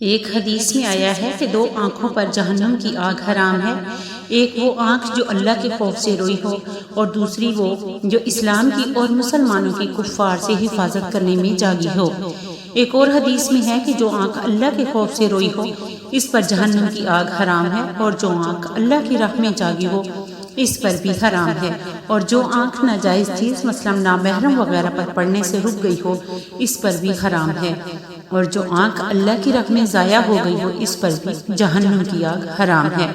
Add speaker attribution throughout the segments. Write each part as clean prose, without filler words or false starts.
Speaker 1: ایک حدیث میں آیا ہے کہ دو آنکھوں پر جہنم کی آگ حرام ہے، ایک وہ آنکھ جو اللہ کے خوف سے روئی ہو اور دوسری وہ جو اسلام کی اور مسلمانوں کی کفار سے حفاظت کرنے میں جاگی ہو۔ ایک اور حدیث میں ہے کہ جو آنکھ اللہ کے خوف سے روئی ہو اس پر جہنم کی آگ حرام ہے، اور جو آنکھ اللہ کی راہ میں جاگی ہو اس پر بھی حرام ہے، اور جو آنکھ ناجائز چیز مثلا نامحرم وغیرہ پر پڑنے سے رک گئی ہو اس پر بھی حرام ہے، اور جو آنکھ اللہ کی راہ میں ضائع ہو گئی ہو اس پر بھی جہنم کی آگ حرام ہے۔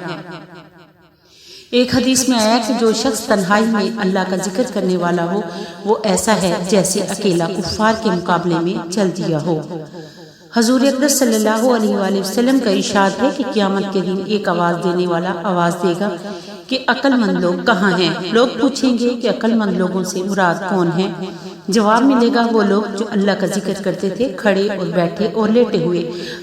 Speaker 1: ایک حدیث میں آیا کہ جو شخص تنہائی میں اللہ کا ذکر کرنے والا ہو وہ ایسا ہے جیسے اکیلا کفار کے مقابلے میں چل دیا ہو۔ حضور اقدس صلی اللہ علیہ وآلہ وسلم کا ارشاد ہے کہ قیامت کے دن ایک آواز دینے والا آواز دے گا کہ عقل مند لوگ کہاں ہیں؟ لوگ پوچھیں گے کہ عقل مند لوگوں سے مراد کون ہیں؟ جواب ملے گا وہ لوگ جو اللہ کا ذکر کرتے تھے، کھڑے اور بیٹھے اور لیٹے ہوئے،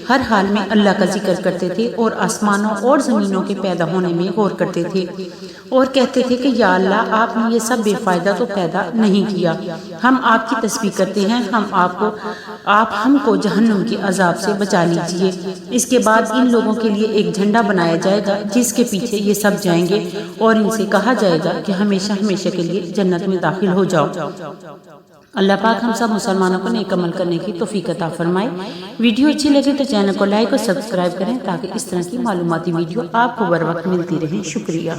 Speaker 1: ہر حال میں اللہ کا ذکر کرتے تھے اور آسمانوں اور زمینوں کے پیدا ہونے میں غور کرتے تھے اور کہتے تھے کہ یا اللہ آپ نے یہ سب بے فائدہ تو پیدا نہیں کیا، ہم آپ کی تسبیح کرتے ہیں، آپ ہم کو جہنم کے عذاب سے بچا لیجئے۔ اس کے بعد ان لوگوں کے لیے ایک جھنڈا بنایا جائے گا جس کے پیچھے یہ سب جائیں گے اور ان سے کہا جائے گا کہ ہمیشہ ہمیشہ کے لیے جنت میں داخل ہو جاؤ۔ اللہ پاک ہم سب مسلمانوں کو نیک عمل کرنے کی توفیق عطا فرمائے۔ ویڈیو اچھی لگے تو چینل کو لائک اور سبسکرائب کریں تاکہ اس طرح کی معلوماتی ویڈیو آپ کو بر وقت ملتی رہیں۔ شکریہ۔